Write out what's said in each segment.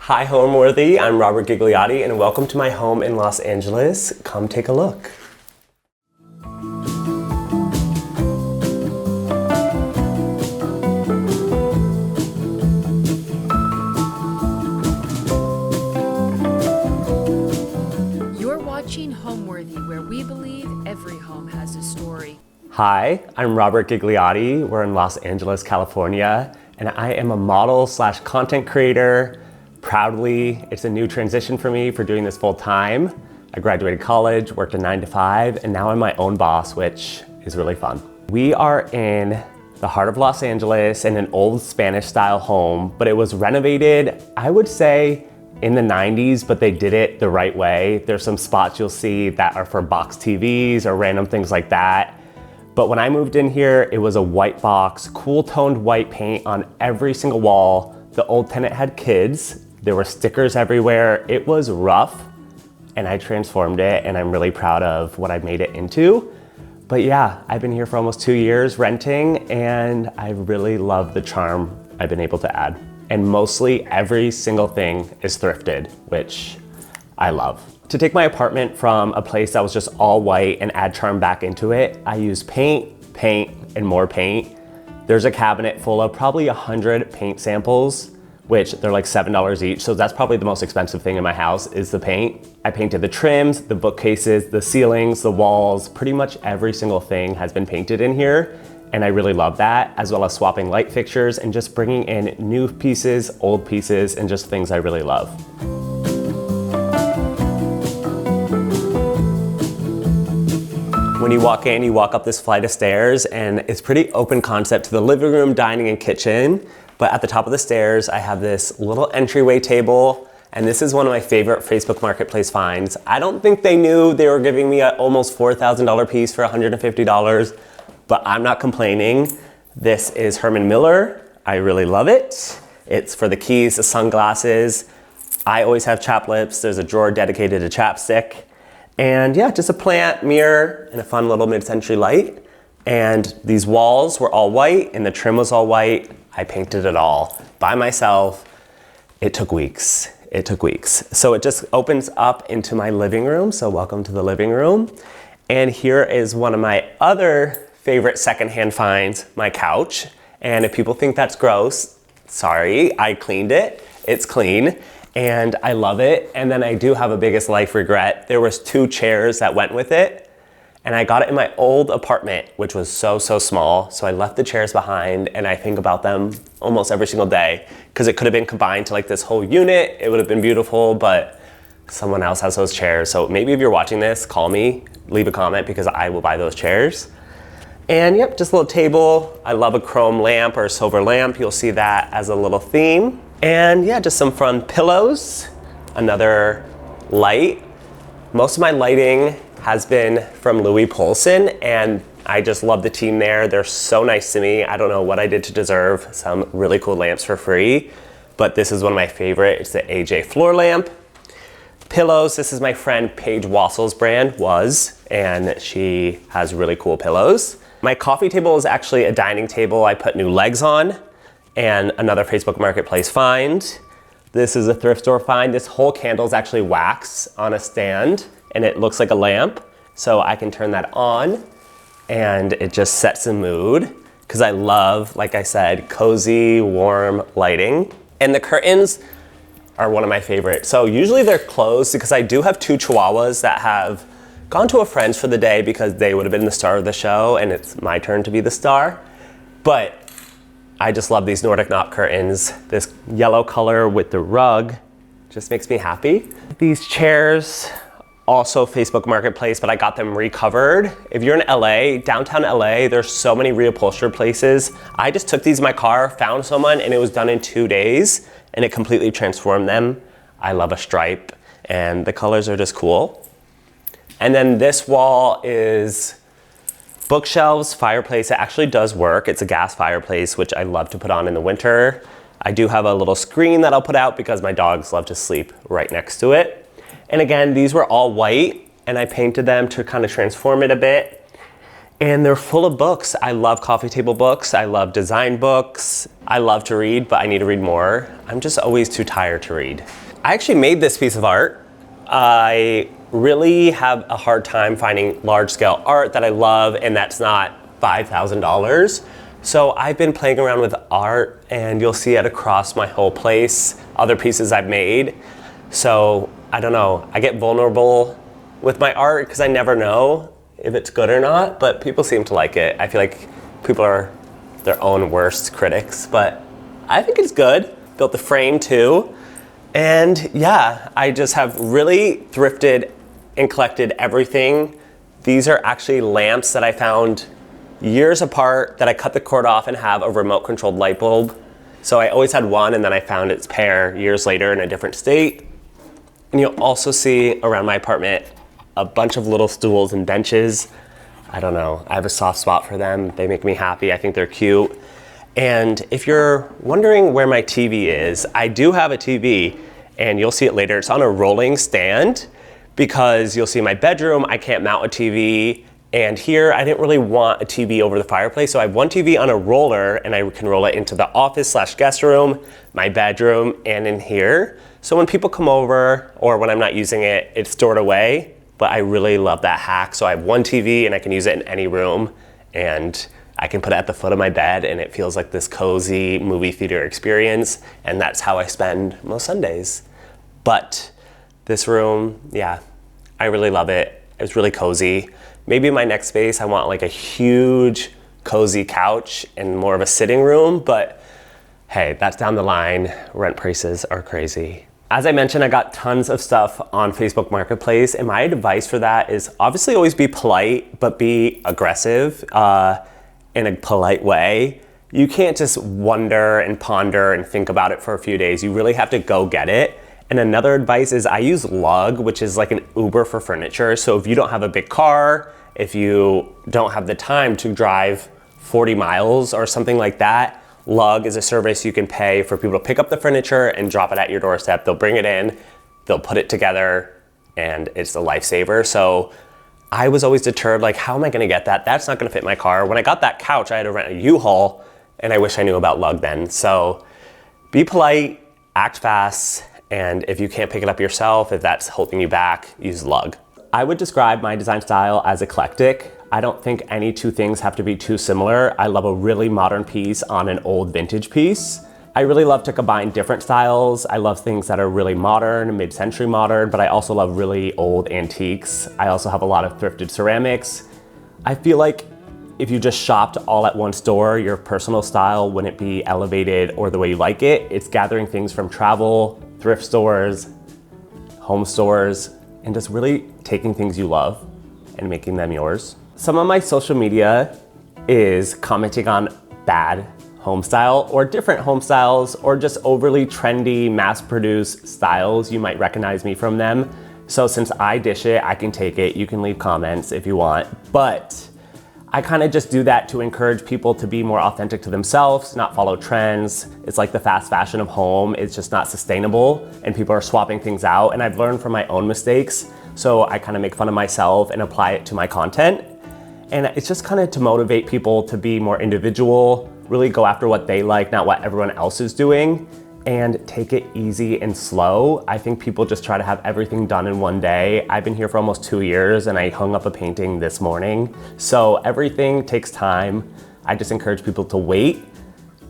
Hi Homeworthy, I'm Robert Gigliotti and welcome to my home in Los Angeles. Come take a look. You're watching Homeworthy, where we believe every home has a story. Hi, I'm Robert Gigliotti. We're in Los Angeles, California, and I am a model / content creator. Proudly, it's a new transition for me for doing this full time. I graduated college, worked a 9 to 5, and now I'm my own boss, which is really fun. We are in the heart of Los Angeles in an old Spanish style home, but it was renovated, I would say, in the 90s, but they did it the right way. There's some spots you'll see that are for box TVs or random things like that. But when I moved in here, it was a white box, cool toned white paint on every single wall. The old tenant had kids. There were stickers everywhere. It was rough and I transformed it and I'm really proud of what I made it into. But yeah, I've been here for almost 2 years renting and I really love the charm I've been able to add. And mostly every single thing is thrifted, which I love. To take my apartment from a place that was just all white and add charm back into it, I used paint, and more paint. There's a cabinet full of probably 100 paint samples, which they're like $7 each. So that's probably the most expensive thing in my house is the paint. I painted the trims, the bookcases, the ceilings, the walls, pretty much every single thing has been painted in here. And I really love that, as well as swapping light fixtures and just bringing in new pieces, old pieces, and just things I really love. When you walk in, you walk up this flight of stairs and it's pretty open concept to the living room, dining, and kitchen. But at the top of the stairs, I have this little entryway table, and this is one of my favorite Facebook Marketplace finds. I don't think they knew they were giving me an almost $4,000 piece for $150, but I'm not complaining. This is Herman Miller. I really love it. It's for the keys, the sunglasses. I always have chapped lips. There's a drawer dedicated to chapstick. And yeah, just a plant, mirror, and a fun little mid-century light. And these walls were all white and the trim was all white. I painted it all by myself. It took weeks. So it just opens up into my living room. So welcome to the living room. And here is one of my other favorite secondhand finds, my couch. And if people think that's gross, sorry, I cleaned it. It's clean and I love it. And then I do have a biggest life regret. There was 2 chairs that went with it. And I got it in my old apartment, which was so small. So I left the chairs behind and I think about them almost every single day because it could have been combined to like this whole unit. It would have been beautiful, but someone else has those chairs. So maybe if you're watching this, call me, leave a comment because I will buy those chairs. And yep, just a little table. I love a chrome lamp or a silver lamp. You'll see that as a little theme. And yeah, just some fun pillows, another light. Most of my lighting has been from Louis Poulsen, and I just love the team there. They're so nice to me. I don't know what I did to deserve some really cool lamps for free, but this is one of my favorite. It's the AJ floor lamp. Pillows, this is my friend Paige Wassell's brand, and she has really cool pillows. My coffee table is actually a dining table I put new legs on, and another Facebook Marketplace find. This is a thrift store find. This whole candle is actually wax on a stand, and it looks like a lamp. So I can turn that on and it just sets the mood because I love, like I said, cozy, warm lighting. And the curtains are one of my favorites. So usually they're closed because I do have 2 Chihuahuas that have gone to a friend's for the day because they would have been the star of the show and it's my turn to be the star. But I just love these Nordic knot curtains. This yellow color with the rug just makes me happy. These chairs, also Facebook Marketplace, but I got them recovered. If you're in LA, downtown LA, there's so many reupholstered places. I just took these in my car, found someone, and it was done in 2 days, and it completely transformed them. I love a stripe, and the colors are just cool. And then this wall is bookshelves, fireplace. It actually does work. It's a gas fireplace, which I love to put on in the winter. I do have a little screen that I'll put out because my dogs love to sleep right next to it. And again, these were all white and I painted them to kind of transform it a bit. And they're full of books. I love coffee table books. I love design books. I love to read, but I need to read more. I'm just always too tired to read. I actually made this piece of art. I really have a hard time finding large scale art that I love and that's not $5,000. So I've been playing around with art and you'll see it across my whole place, other pieces I've made. So I don't know, I get vulnerable with my art because I never know if it's good or not, but people seem to like it. I feel like people are their own worst critics, but I think it's good. Built the frame too. And yeah, I just have really thrifted and collected everything. These are actually lamps that I found years apart that I cut the cord off and have a remote controlled light bulb. So I always had one and then I found its pair years later in a different state. And you'll also see around my apartment a bunch of little stools and benches. I don't know, I have a soft spot for them. They make me happy, I think they're cute. And if you're wondering where my TV is, I do have a TV and you'll see it later. It's on a rolling stand because you'll see in my bedroom, I can't mount a TV. And here, I didn't really want a TV over the fireplace. So I have one TV on a roller and I can roll it into the office/guest room, my bedroom, and in here. So when people come over or when I'm not using it, it's stored away. But I really love that hack. So I have one TV and I can use it in any room and I can put it at the foot of my bed and it feels like this cozy movie theater experience. And that's how I spend most Sundays. But this room, yeah, I really love it. It's really cozy. Maybe in my next space, I want like a huge cozy couch and more of a sitting room, but hey, that's down the line. Rent prices are crazy. As I mentioned, I got tons of stuff on Facebook Marketplace, and my advice for that is obviously always be polite, but be aggressive in a polite way. You can't just wonder and ponder and think about it for a few days. You really have to go get it. And another advice is I use Lug, which is like an Uber for furniture. So if you don't have a big car, if you don't have the time to drive 40 miles or something like that, Lug is a service you can pay for people to pick up the furniture and drop it at your doorstep. They'll bring it in, they'll put it together, and it's a lifesaver. So I was always deterred, like, how am I gonna get that? That's not gonna fit my car. When I got that couch, I had to rent a U-Haul, and I wish I knew about Lug then. So be polite, act fast, and if you can't pick it up yourself, if that's holding you back, use Lug. I would describe my design style as eclectic. I don't think any two things have to be too similar. I love a really modern piece on an old vintage piece. I really love to combine different styles. I love things that are really modern, mid-century modern, but I also love really old antiques. I also have a lot of thrifted ceramics. I feel like if you just shopped all at one store, your personal style wouldn't be elevated or the way you like it. It's gathering things from travel, thrift stores, home stores, and just really taking things you love and making them yours. Some of my social media is commenting on bad home style or different home styles or just overly trendy, mass-produced styles. You might recognize me from them. So since I dish it, I can take it. You can leave comments if you want, but I kind of just do that to encourage people to be more authentic to themselves, not follow trends. It's like the fast fashion of home. It's just not sustainable and people are swapping things out. And I've learned from my own mistakes. So I kind of make fun of myself and apply it to my content. And it's just kind of to motivate people to be more individual, really go after what they like, not what everyone else is doing, and take it easy and slow. I think people just try to have everything done in one day. I've been here for almost 2 years and I hung up a painting this morning. So everything takes time. I just encourage people to wait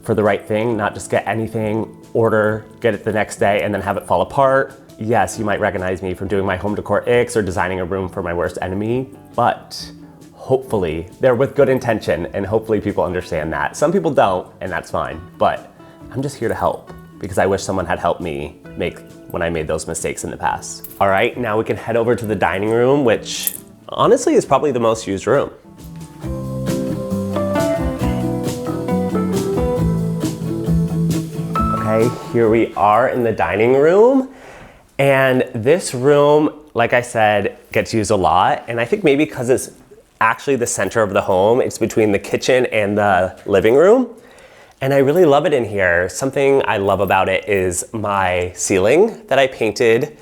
for the right thing, not just get anything, order, get it the next day, and then have it fall apart. Yes, you might recognize me from doing my home decor icks or designing a room for my worst enemy, but hopefully they're with good intention and hopefully people understand that. Some people don't, and that's fine, but I'm just here to help because I wish someone had helped me when I made those mistakes in the past. All right, now we can head over to the dining room, which honestly is probably the most used room. Okay, here we are in the dining room. And this room, like I said, gets used a lot. And I think maybe because it's actually the center of the home, it's between the kitchen and the living room. And I really love it in here. Something I love about it is my ceiling that I painted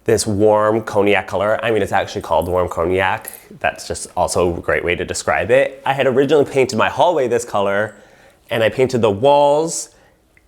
this warm cognac color. I mean, it's actually called warm cognac. That's just also a great way to describe it. I had originally painted my hallway this color, and I painted the walls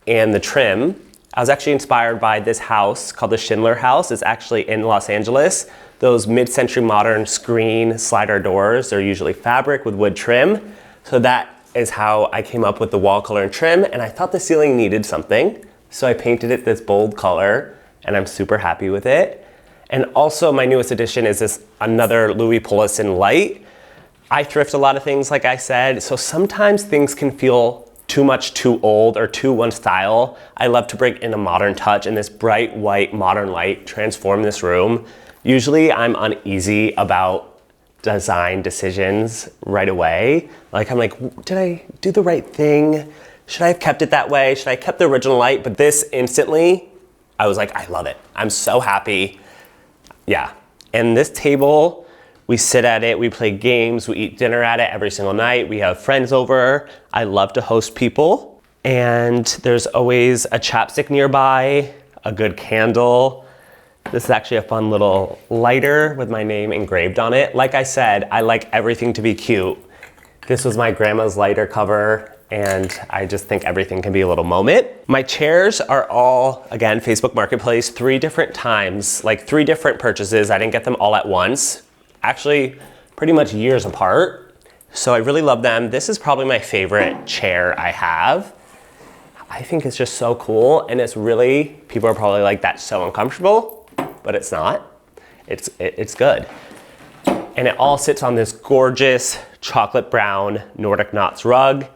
and the trim. I was actually inspired by this house called the Schindler House. It's actually in Los Angeles. Those mid-century modern screen slider doors, they're usually fabric with wood trim. So that is how I came up with the wall color and trim, and I thought the ceiling needed something. So I painted it this bold color, and I'm super happy with it. And also my newest addition is this another Louis Polisson light. I thrift a lot of things, like I said, so sometimes things can feel too much too old or too one style. I love to bring in a modern touch, and this bright white modern light transform this room. Usually I'm uneasy about design decisions right away. Like I'm like, did I do the right thing? Should I have kept it that way? Should I have kept the original light? But this instantly, I was like, I love it. I'm so happy. Yeah. And this table, we sit at it, we play games, we eat dinner at it every single night. We have friends over. I love to host people. And there's always a chapstick nearby, a good candle. This is actually a fun little lighter with my name engraved on it. Like I said, I like everything to be cute. This was my grandma's lighter cover, and I just think everything can be a little moment. My chairs are all, again, Facebook Marketplace, 3 different times, like 3 different purchases. I didn't get them all at once. Actually, pretty much years apart. So I really love them. This is probably my favorite chair I have. I think it's just so cool, and it's really, people are probably like, that's so uncomfortable, but it's not. It's good. And it all sits on this gorgeous chocolate brown Nordic Knots rug.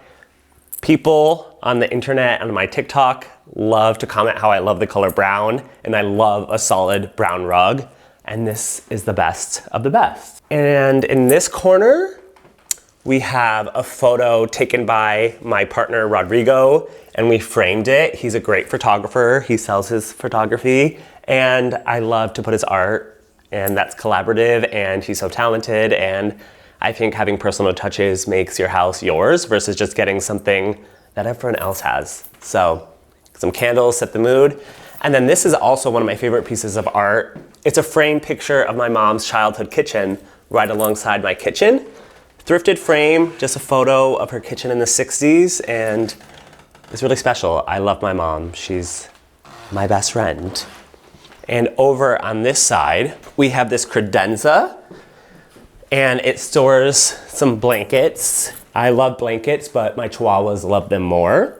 People on the internet and on my TikTok love to comment how I love the color brown, and I love a solid brown rug. And this is the best of the best. And in this corner, we have a photo taken by my partner, Rodrigo, and we framed it. He's a great photographer. He sells his photography, and I love to put his art, and that's collaborative, and he's so talented, and I think having personal touches makes your house yours versus just getting something that everyone else has. So some candles set the mood. And then this is also one of my favorite pieces of art. It's a framed picture of my mom's childhood kitchen right alongside my kitchen. Thrifted frame, just a photo of her kitchen in the 60s, and it's really special. I love my mom. She's my best friend. And over on this side, we have this credenza, and it stores some blankets. I love blankets, but my chihuahuas love them more.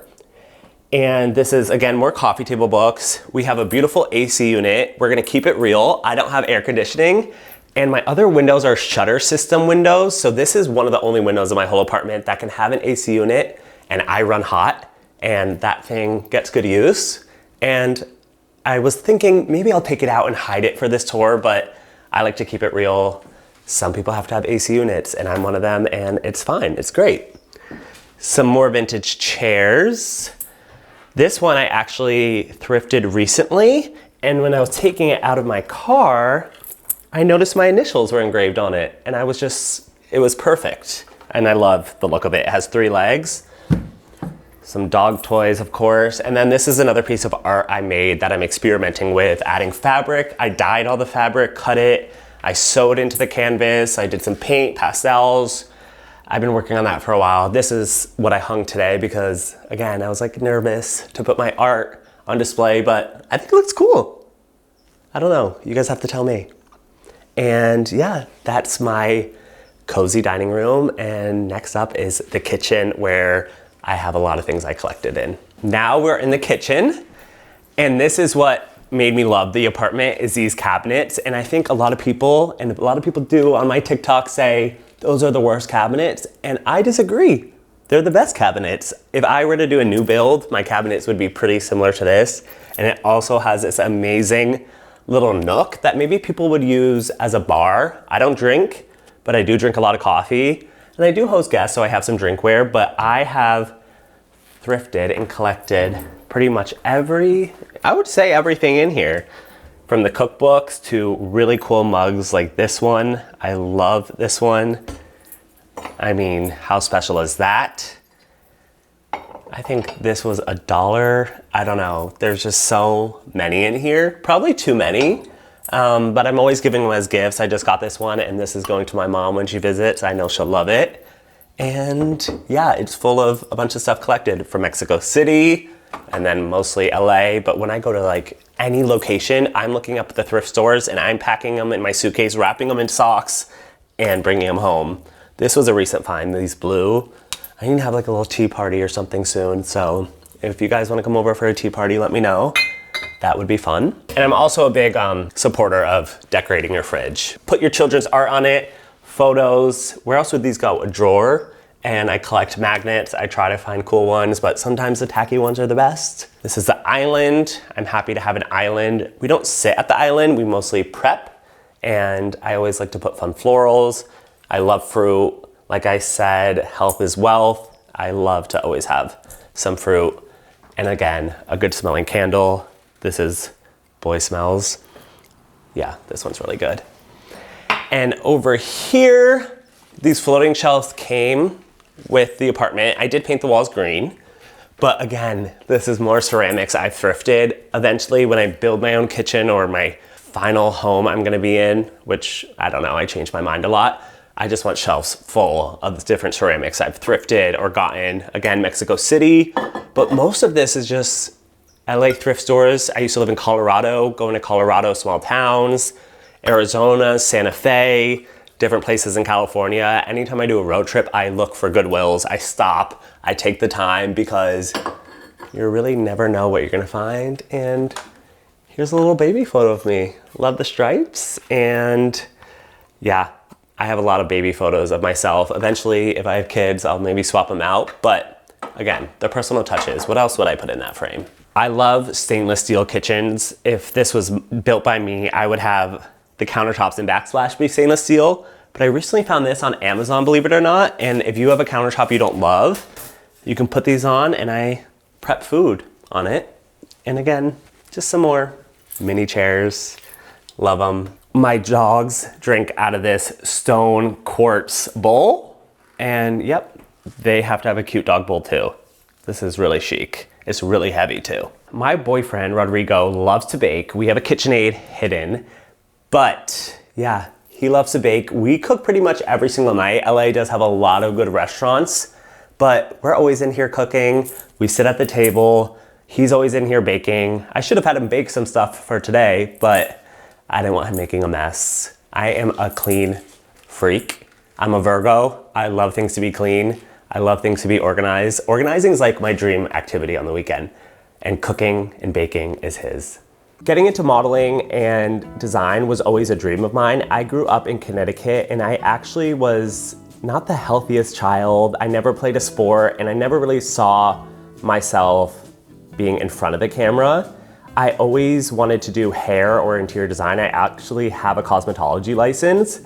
And this is, again, more coffee table books. We have a beautiful AC unit. We're gonna keep it real. I don't have air conditioning, and my other windows are shutter system windows. So this is one of the only windows in my whole apartment that can have an AC unit, and I run hot, and that thing gets good use. And I was thinking maybe I'll take it out and hide it for this tour, but I like to keep it real. Some people have to have AC units, and I'm one of them, and it's fine, it's great. Some more vintage chairs. This one I actually thrifted recently, and when I was taking it out of my car, I noticed my initials were engraved on it, and it was perfect. And I love the look of it. It has 3 legs. Some dog toys, of course. And then this is another piece of art I made that I'm experimenting with, adding fabric. I dyed all the fabric, cut it. I sewed into the canvas. I did some paint, pastels. I've been working on that for a while. This is what I hung today because, again, I was like nervous to put my art on display, but I think it looks cool. I don't know, you guys have to tell me. And yeah, that's my cozy dining room. And next up is the kitchen, where I have a lot of things I collected in. Now we're in the kitchen, and this is what made me love the apartment, is these cabinets. And I think a lot of people do on my TikTok say, those are the worst cabinets, and I disagree. They're the best cabinets. If I were to do a new build, my cabinets would be pretty similar to this, and it also has this amazing little nook that maybe people would use as a bar. I don't drink, but I do drink a lot of coffee, and I do host guests, so I have some drinkware, but I have thrifted and collected pretty much I would say everything in here. From the cookbooks to really cool mugs like this one. I love this one. I mean, how special is that? I think this was $1. I don't know. There's just so many in here. Probably too many. but I'm always giving them as gifts. I just got this one, and this is going to my mom when she visits. I know she'll love it. And yeah, it's full of a bunch of stuff collected from Mexico City and then mostly LA. But when I go to like any location, I'm looking up at the thrift stores and I'm packing them in my suitcase, wrapping them in socks and bringing them home. This was a recent find, these blue. I need to have like a little tea party or something soon. So if you guys want to come over for a tea party, let me know. That would be fun. And I'm also a big supporter of decorating your fridge. Put your children's art on it, photos. Where else would these go? A drawer. And I collect magnets. I try to find cool ones, but sometimes the tacky ones are the best. This is the island. I'm happy to have an island. We don't sit at the island, we mostly prep. And I always like to put fun florals. I love fruit. Like I said, health is wealth. I love to always have some fruit. And again, a good smelling candle. This is Boy Smells. Yeah, this one's really good. And over here, these floating shelves came with the apartment. I did paint the walls green, but again, this is more ceramics I've thrifted. Eventually, when I build my own kitchen or my final home I'm gonna be in, which I don't know, I change my mind a lot. I just want shelves full of the different ceramics I've thrifted or gotten. Again, Mexico City, but most of this is just LA thrift stores. I used to live in Colorado, going to Colorado, small towns, Arizona, Santa Fe, different places in California. Anytime I do a road trip, I look for Goodwills. I stop, I take the time because you really never know what you're gonna find. And here's a little baby photo of me. Love the stripes. And yeah, I have a lot of baby photos of myself. Eventually, if I have kids, I'll maybe swap them out. But again, they're personal touches. What else would I put in that frame? I love stainless steel kitchens. If this was built by me, I would have the countertops and backsplash be stainless steel, but I recently found this on Amazon, believe it or not, and if you have a countertop you don't love, you can put these on and I prep food on it. And again, just some more mini chairs, love them. My dogs drink out of this stone quartz bowl, and yep, they have to have a cute dog bowl too. This is really chic. It's really heavy too. My boyfriend, Rodrigo, loves to bake. We have a KitchenAid hidden. But yeah, he loves to bake. We cook pretty much every single night. LA does have a lot of good restaurants, but we're always in here cooking. We sit at the table. He's always in here baking. I should have had him bake some stuff for today, but I didn't want him making a mess. I am a clean freak. I'm a Virgo. I love things to be clean. I love things to be organized. Organizing is like my dream activity on the weekend, and cooking and baking is his. Getting into modeling and design was always a dream of mine. I grew up in Connecticut and I actually was not the healthiest child. I never played a sport and I never really saw myself being in front of the camera. I always wanted to do hair or interior design. I actually have a cosmetology license,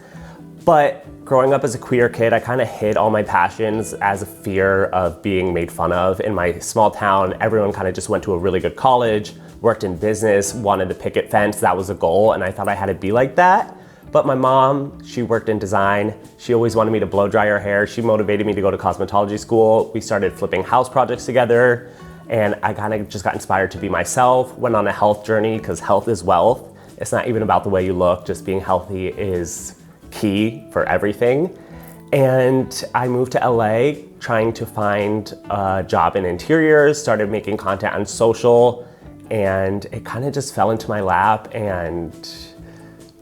but growing up as a queer kid, I kind of hid all my passions as a fear of being made fun of. In my small town, everyone kind of just went to a really good college, worked in business, wanted to picket fence. That was a goal, and I thought I had to be like that. But my mom, she worked in design. She always wanted me to blow dry her hair. She motivated me to go to cosmetology school. We started flipping house projects together, and I kind of just got inspired to be myself, went on a health journey, because health is wealth. It's not even about the way you look, just being healthy is key for everything. And I moved to LA trying to find a job in interiors, started making content on social, and it kind of just fell into my lap, and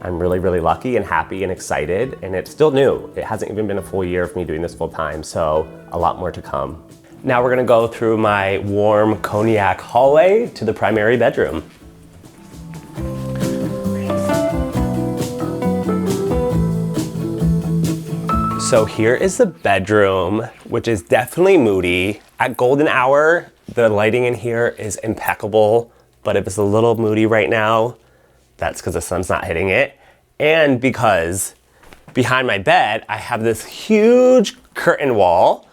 I'm really, really lucky and happy and excited, and it's still new. It hasn't even been a full year of me doing this full time, so a lot more to come. Now we're gonna go through my warm cognac hallway to the primary bedroom. So here is the bedroom, which is definitely moody. At golden hour, the lighting in here is impeccable, but if it's a little moody right now, that's because the sun's not hitting it. And because behind my bed, I have this huge curtain wall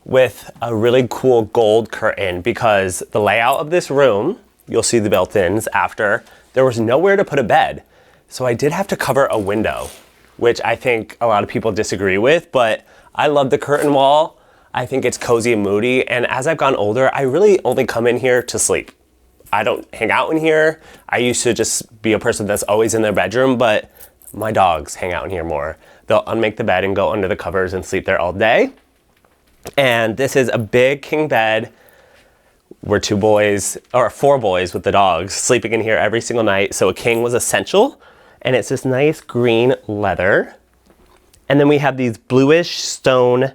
with a really cool gold curtain, because the layout of this room, you'll see the built-ins after, there was nowhere to put a bed. So I did have to cover a window, which I think a lot of people disagree with, but I love the curtain wall. I think it's cozy and moody, and as I've gotten older, I really only come in here to sleep. I don't hang out in here. I used to just be a person that's always in their bedroom, but my dogs hang out in here more. They'll unmake the bed and go under the covers and sleep there all day. And this is a big king bed. We're 4 boys with the dogs sleeping in here every single night. So a king was essential. And it's this nice green leather. And then we have these bluish stone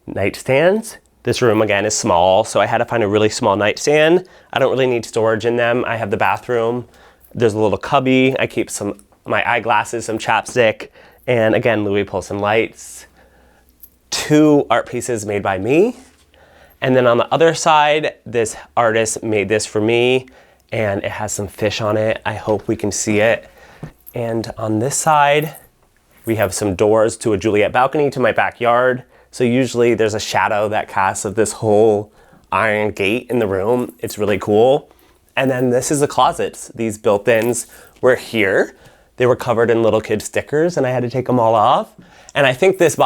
nightstands. This room again is small, so I had to find a really small nightstand. I don't really need storage in them. I have the bathroom. There's a little cubby. I keep my eyeglasses, some chapstick, and again, Louis Poulsen lights. 2 art pieces made by me. And then on the other side, this artist made this for me, and it has some fish on it. I hope we can see it. And on this side, we have some doors to a Juliet balcony to my backyard. So usually there's a shadow that casts of this whole iron gate in the room. It's really cool. And then this is the closets. These built-ins were here. They were covered in little kid stickers and I had to take them all off. And I think this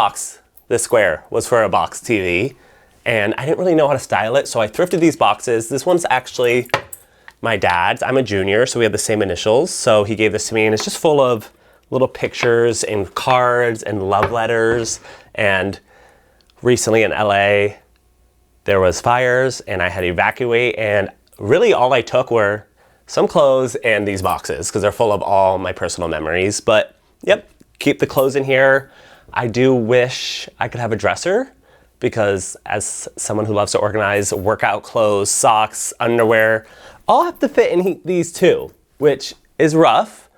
square was for a box TV. And I didn't really know how to style it, so I thrifted these boxes. This one's actually my dad's. I'm a junior, so we have the same initials. So he gave this to me and it's just full of little pictures and cards and love letters. And recently in LA, there was fires and I had to evacuate, and really all I took were some clothes and these boxes because they're full of all my personal memories. But yep, keep the clothes in here. I do wish I could have a dresser because as someone who loves to organize workout clothes, socks, underwear, all have to fit in these too, which is rough,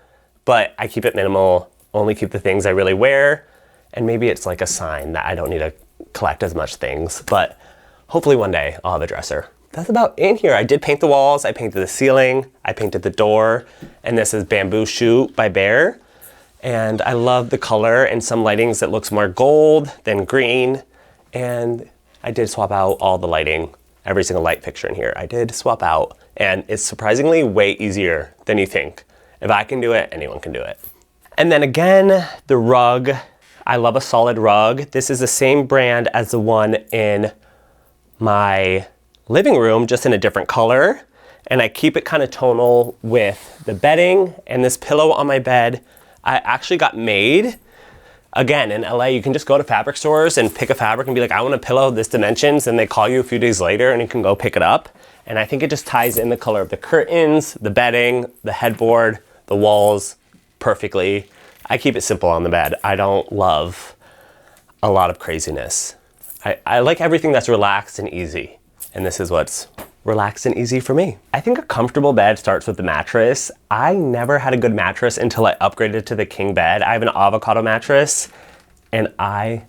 but I keep it minimal, only keep the things I really wear. And maybe it's like a sign that I don't need to collect as much things, but hopefully one day I'll have a dresser. That's about in here. I did paint the walls, I painted the ceiling, I painted the door, and this is Bamboo Shoot by Bear. And I love the color and some lightings that looks more gold than green. And I did swap out all the lighting, every single light fixture in here. I did swap out, and it's surprisingly way easier than you think. If I can do it, anyone can do it. And then again, the rug. I love a solid rug. This is the same brand as the one in my living room, just in a different color. And I keep it kind of tonal with the bedding, and this pillow on my bed, I actually got made. Again, in LA, you can just go to fabric stores and pick a fabric and be like, I want a pillow this dimensions, and they call you a few days later and you can go pick it up. And I think it just ties in the color of the curtains, the bedding, the headboard, the walls perfectly. I keep it simple on the bed. I don't love a lot of craziness. I like everything that's relaxed and easy. And this is what's relaxed and easy for me. I think a comfortable bed starts with the mattress. I never had a good mattress until I upgraded to the king bed. I have an avocado mattress and I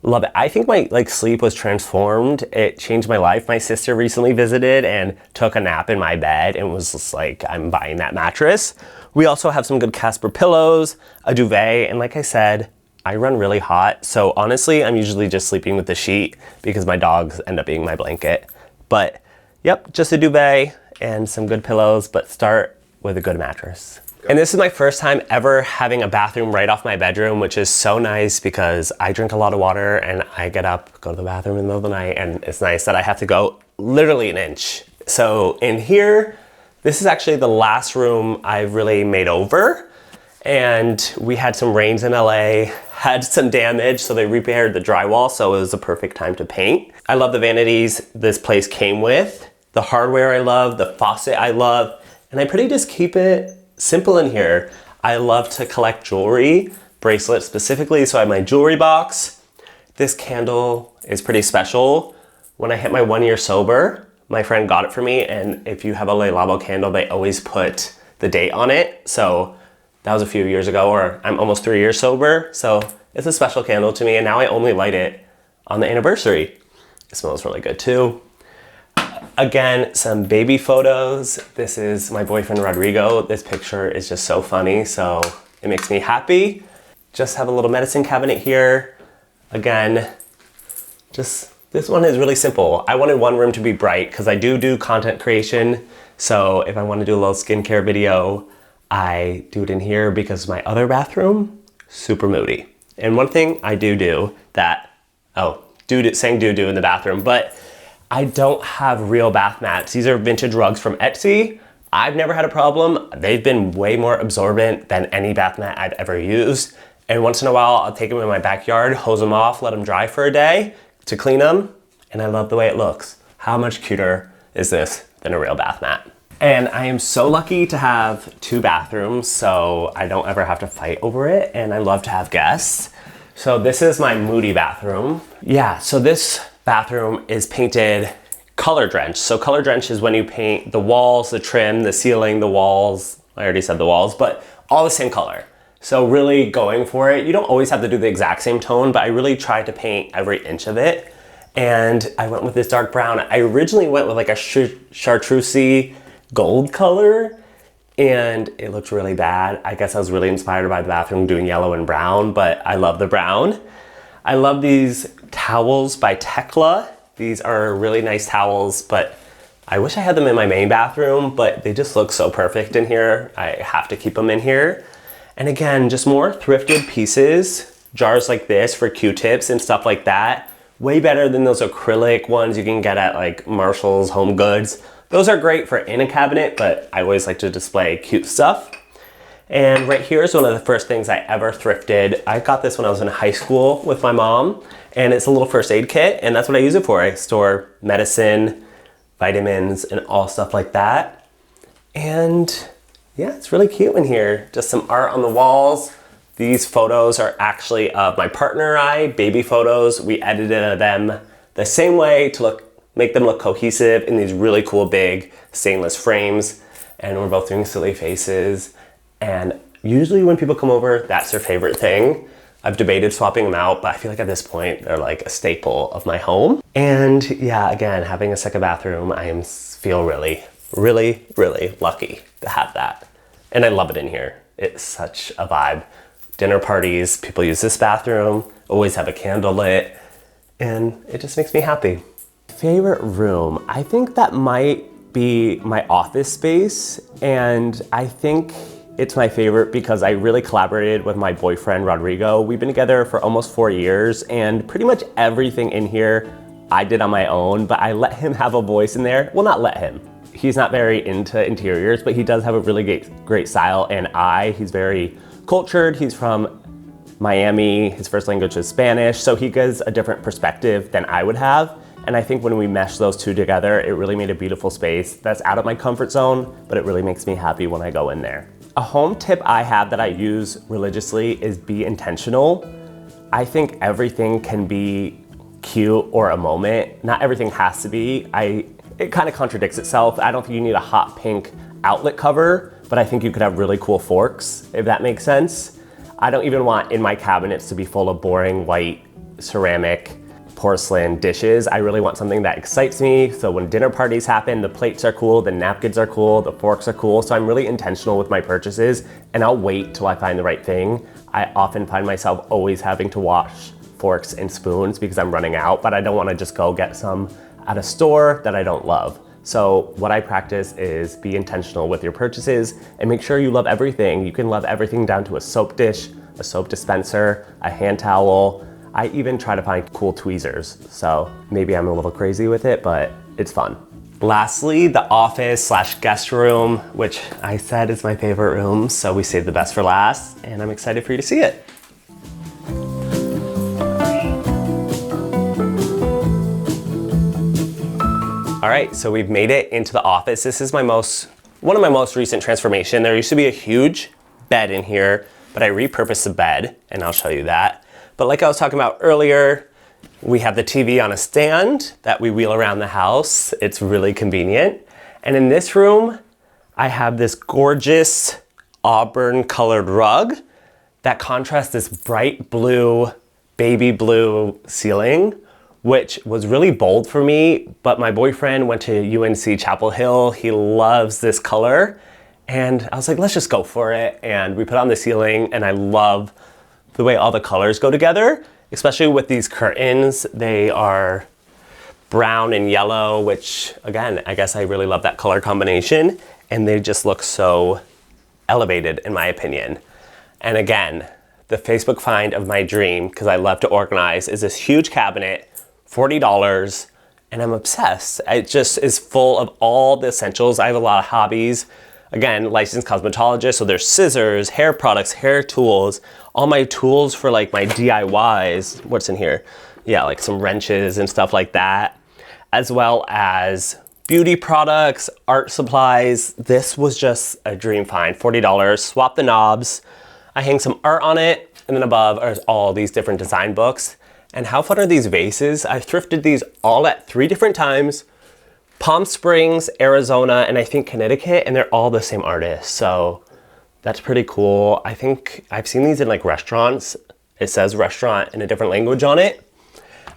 love it. I think my sleep was transformed. It changed my life. My sister recently visited and took a nap in my bed and was just like, I'm buying that mattress. We also have some good Casper pillows, a duvet, and like I said, I run really hot. So honestly, I'm usually just sleeping with the sheet because my dogs end up being my blanket. But yep, just a duvet and some good pillows, but start with a good mattress. And this is my first time ever having a bathroom right off my bedroom, which is so nice because I drink a lot of water and I get up, go to the bathroom in the middle of the night, and it's nice that I have to go literally an inch. So in here, this is actually the last room I've really made over. And we had some rains in LA, had some damage, so they repaired the drywall, so it was the perfect time to paint. I love the vanities this place came with. The hardware I love, the faucet I love, and I pretty just keep it simple in here. I love to collect jewelry, bracelets specifically, so I have my jewelry box. This candle is pretty special. When I hit my 1 year sober, my friend got it for me, and if you have a Le Labo candle, they always put the date on it. So that was a few years ago, or I'm almost 3 years sober. So it's a special candle to me, and now I only light it on the anniversary. It smells really good too. Again, some baby photos. This is my boyfriend, Rodrigo. This picture is just so funny, so it makes me happy. Just have a little medicine cabinet here. Again, this one is really simple. I wanted one room to be bright because I do content creation. So if I want to do a little skincare video, I do it in here because my other bathroom, super moody. And one thing I do that, saying do in the bathroom, but I don't have real bath mats. These are vintage rugs from Etsy. I've never had a problem. They've been way more absorbent than any bath mat I've ever used. And once in a while, I'll take them in my backyard, hose them off, let them dry for a day to clean them. And I love the way it looks. How much cuter is this than a real bath mat? And I am so lucky to have 2 bathrooms, so I don't ever have to fight over it. And I love to have guests. So this is my moody bathroom. Yeah, so this bathroom is painted color drenched. So color drenched is when you paint the walls, the trim, the ceiling, the walls. I already said the walls, but all the same color. So really going for it. You don't always have to do the exact same tone, but I really tried to paint every inch of it. And I went with this dark brown. I originally went with like a chartreusey gold color, and it looked really bad. I guess I was really inspired by the bathroom doing yellow and brown, but I love the brown. I love these towels by Tekla. These are really nice towels, but I wish I had them in my main bathroom, but they just look so perfect in here. I have to keep them in here. And again, just more thrifted pieces, jars like this for Q-tips and stuff like that. Way better than those acrylic ones you can get at like Marshall's, Home Goods. Those are great for in a cabinet, but I always like to display cute stuff. And right here is one of the first things I ever thrifted. I got this when I was in high school with my mom, and it's a little first aid kit, and that's what I use it for. I store medicine, vitamins, and all stuff like that. And yeah, it's really cute in here. Just some art on the walls. These photos are actually of my partner and I, baby photos. We edited them the same way to make them look cohesive in these really cool big stainless frames. And we're both doing silly faces. And usually when people come over, that's their favorite thing. I've debated swapping them out, but I feel like at this point, they're like a staple of my home. And yeah, again, having a second bathroom, feel really, really, really lucky to have that. And I love it in here. It's such a vibe. Dinner parties, people use this bathroom, always have a candle lit, and it just makes me happy. Favorite room, I think that might be my office space, and I think it's my favorite because I really collaborated with my boyfriend, Rodrigo. We've been together for almost 4 years, and pretty much everything in here I did on my own, but I let him have a voice in there. Well, not let him. He's not very into interiors, but he does have a really great style and eye. He's very cultured. He's from Miami. His first language is Spanish, so he gives a different perspective than I would have. And I think when we mesh those two together, it really made a beautiful space that's out of my comfort zone, but it really makes me happy when I go in there. A home tip I have that I use religiously is be intentional. I think everything can be cute or a moment. Not everything has to be. It kind of contradicts itself. I don't think you need a hot pink outlet cover, but I think you could have really cool forks, if that makes sense. I don't even want in my cabinets to be full of boring white ceramic porcelain dishes. I really want something that excites me. So when dinner parties happen, the plates are cool, the napkins are cool, the forks are cool. So I'm really intentional with my purchases, and I'll wait till I find the right thing. I often find myself always having to wash forks and spoons because I'm running out, but I don't want to just go get some at a store that I don't love. So what I practice is be intentional with your purchases and make sure you love everything. You can love everything down to a soap dish, a soap dispenser, a hand towel. I even try to find cool tweezers. So maybe I'm a little crazy with it, but it's fun. Lastly, the office/guest room, which I said is my favorite room. So we saved the best for last, and I'm excited for you to see it. All right, so we've made it into the office. This is one of my most recent transformation. There used to be a huge bed in here, but I repurposed the bed, and I'll show you that. But like I was talking about earlier, we have the TV on a stand that we wheel around the house. It's really convenient. And in this room, I have this gorgeous auburn colored rug that contrasts this bright blue, baby blue ceiling, which was really bold for me, but my boyfriend went to UNC Chapel Hill. He loves this color. And I was like, let's just go for it. And we put on the ceiling, and I love the way all the colors go together, especially with these curtains. They are brown and yellow, which again, I guess I really love that color combination. And they just look so elevated in my opinion. And again, the Facebook find of my dream, because I love to organize, is this huge cabinet, $40, and I'm obsessed. It just is full of all the essentials. I have a lot of hobbies. Again, licensed cosmetologist, so there's scissors, hair products, hair tools, all my tools for like my DIYs. What's in here? Yeah, like some wrenches and stuff like that, as well as beauty products, art supplies. This was just a dream find, $40. Swap the knobs. I hang some art on it, and then above are all these different design books. And how fun are these vases? I thrifted these all at 3 different times. Palm Springs, Arizona, and I think Connecticut, and they're all the same artist. So that's pretty cool. I think I've seen these in like restaurants. It says restaurant in a different language on it.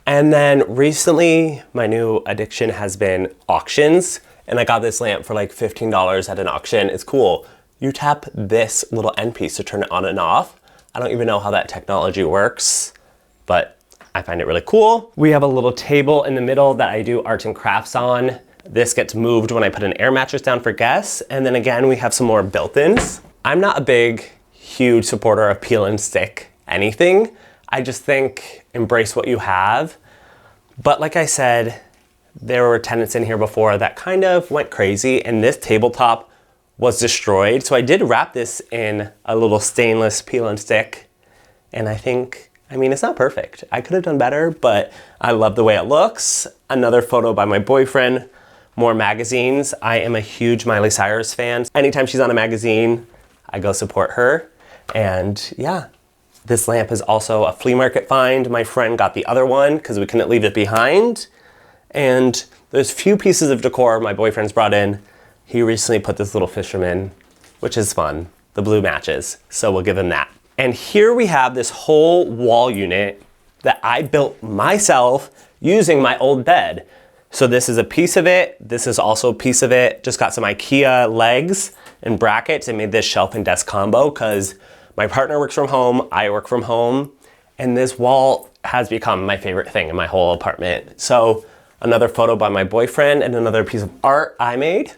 And then recently, my new addiction has been auctions. And I got this lamp for like $15 at an auction. It's cool. You tap this little end piece to turn it on and off. I don't even know how that technology works, but I find it really cool. We have a little table in the middle that I do arts and crafts on. This gets moved when I put an air mattress down for guests. And then again, we have some more built-ins. I'm not a big, huge supporter of peel and stick anything. I just think embrace what you have. But like I said, there were tenants in here before that kind of went crazy, and this tabletop was destroyed. So I did wrap this in a little stainless peel and stick. And I mean, it's not perfect. I could have done better, but I love the way it looks. Another photo by my boyfriend. More magazines. I am a huge Miley Cyrus fan. Anytime she's on a magazine, I go support her. And yeah, this lamp is also a flea market find. My friend got the other one because we couldn't leave it behind. And there's few pieces of decor my boyfriend's brought in. He recently put this little fisherman, which is fun. The blue matches, so we'll give him that. And here we have this whole wall unit that I built myself using my old bed. So this is a piece of it. This is also a piece of it. Just got some IKEA legs and brackets and made this shelf and desk combo because my partner works from home, I work from home, and this wall has become my favorite thing in my whole apartment. So another photo by my boyfriend and another piece of art I made.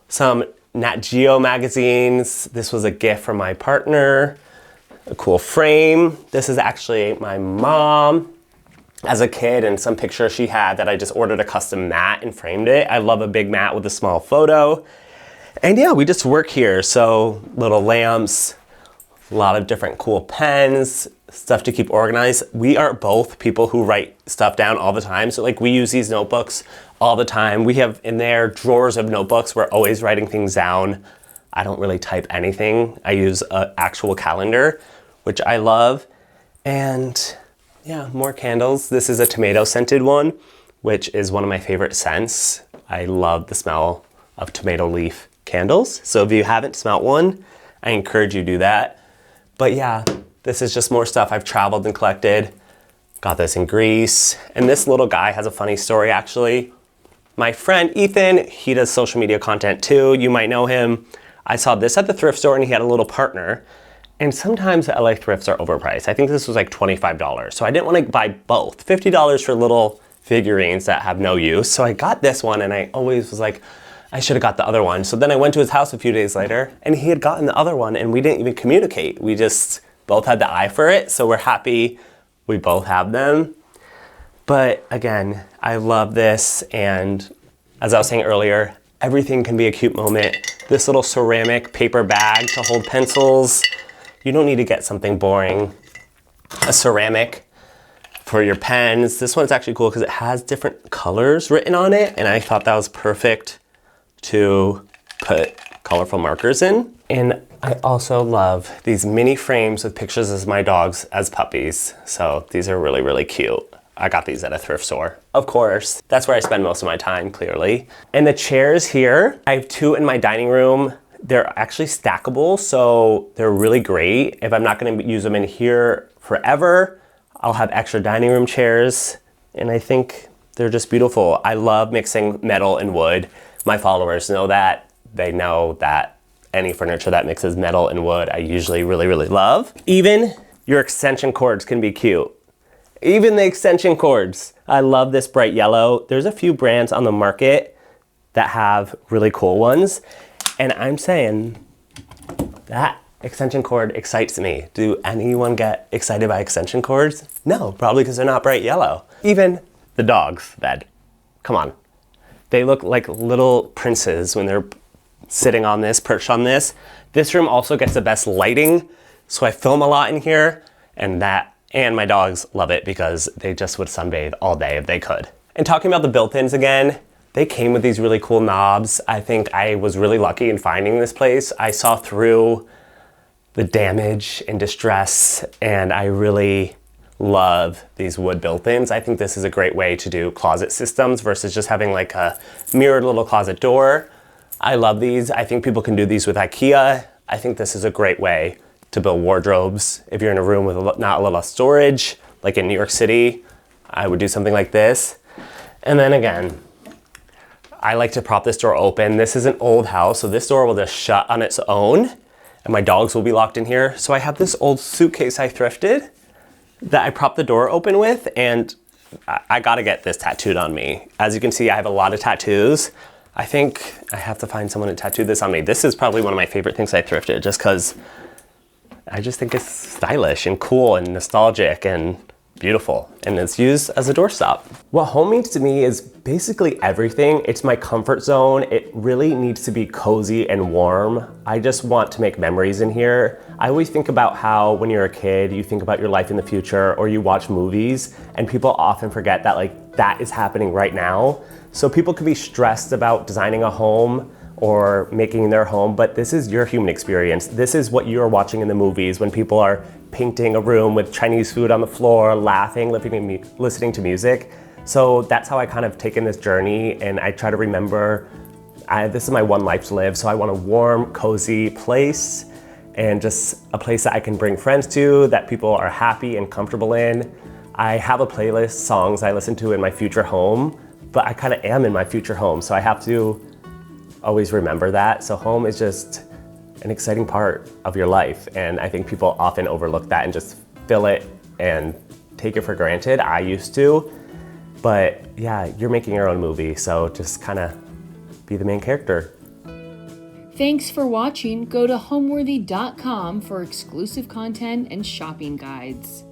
Some Nat Geo magazines. This was a gift from my partner. A cool frame. This is actually my mom as a kid, and some picture she had that I just ordered a custom mat and framed it. I love a big mat with a small photo. And yeah, we just work here. So little lamps, a lot of different cool pens, stuff to keep organized. We are both people who write stuff down all the time. So like we use these notebooks all the time. We have in there drawers of notebooks. We're always writing things down. I don't really type anything. I use an actual calendar, which I love. And yeah, more candles. This is a tomato scented one, which is one of my favorite scents. I love the smell of tomato leaf candles. So if you haven't smelt one, I encourage you to do that. But yeah, this is just more stuff I've traveled and collected. Got this in Greece. And this little guy has a funny story actually. My friend Ethan, he does social media content too. You might know him. I saw this at the thrift store and he had a little partner. And sometimes the LA thrifts are overpriced. I think this was like $25. So I didn't want to buy both. $50 for little figurines that have no use. So I got this one and I always was like, I should have got the other one. So then I went to his house a few days later and he had gotten the other one and we didn't even communicate. We just both had the eye for it. So we're happy we both have them. But again, I love this. And as I was saying earlier, everything can be a cute moment. This little ceramic paper bag to hold pencils. You don't need to get something boring. A ceramic for your pens. This one's actually cool because it has different colors written on it. And I thought that was perfect to put colorful markers in. And I also love these mini frames with pictures of my dogs as puppies. So these are really, really cute. I got these at a thrift store. Of course, that's where I spend most of my time, clearly. And the chairs here, I have 2 in my dining room. They're actually stackable, so they're really great. If I'm not gonna use them in here forever, I'll have extra dining room chairs, and I think they're just beautiful. I love mixing metal and wood. My followers know that. They know that any furniture that mixes metal and wood, I usually really, really love. Even your extension cords can be cute. Even the extension cords. I love this bright yellow. There's a few brands on the market that have really cool ones. And I'm saying that extension cord excites me. Do anyone get excited by extension cords? No, probably because they're not bright yellow. Even the dog's bed. Come on. They look like little princes when they're sitting on this, perched on this. This room also gets the best lighting, so I film a lot in here, and my dogs love it because they just would sunbathe all day if they could. And talking about the built-ins again, they came with these really cool knobs. I think I was really lucky in finding this place. I saw through the damage and distress, and I really love these wood built-ins. I think this is a great way to do closet systems versus just having like a mirrored little closet door. I love these. I think people can do these with IKEA. I think this is a great way to build wardrobes. If you're in a room with not a lot of storage, like in New York City, I would do something like this. And then again, I like to prop this door open. This is an old house, so this door will just shut on its own, and my dogs will be locked in here. So I have this old suitcase I thrifted that I prop the door open with, and I gotta get this tattooed on me. As you can see, I have a lot of tattoos. I think I have to find someone to tattoo this on me. This is probably one of my favorite things I thrifted, just because I just think it's stylish and cool and nostalgic and beautiful, and it's used as a doorstop. What home means to me is basically everything. It's my comfort zone. It really needs to be cozy and warm. I just want to make memories in here. I always think about how when you're a kid, you think about your life in the future, or you watch movies, and people often forget that like that is happening right now. So people could be stressed about designing a home or making their home, but this is your human experience. This is what you're watching in the movies when people are painting a room with Chinese food on the floor, laughing, listening to music. So that's how I kind of taken this journey, and I try to remember, this is my one life to live, so I want a warm, cozy place, and just a place that I can bring friends to, that people are happy and comfortable in. I have a playlist, songs I listen to in my future home, but I kind of am in my future home, so I have to always remember that. So home is just an exciting part of your life, and I think people often overlook that and just fill it and take it for granted. I used to, but yeah, you're making your own movie, so just kind of be the main character. Thanks for watching. Go to homeworthy.com for exclusive content and shopping guides.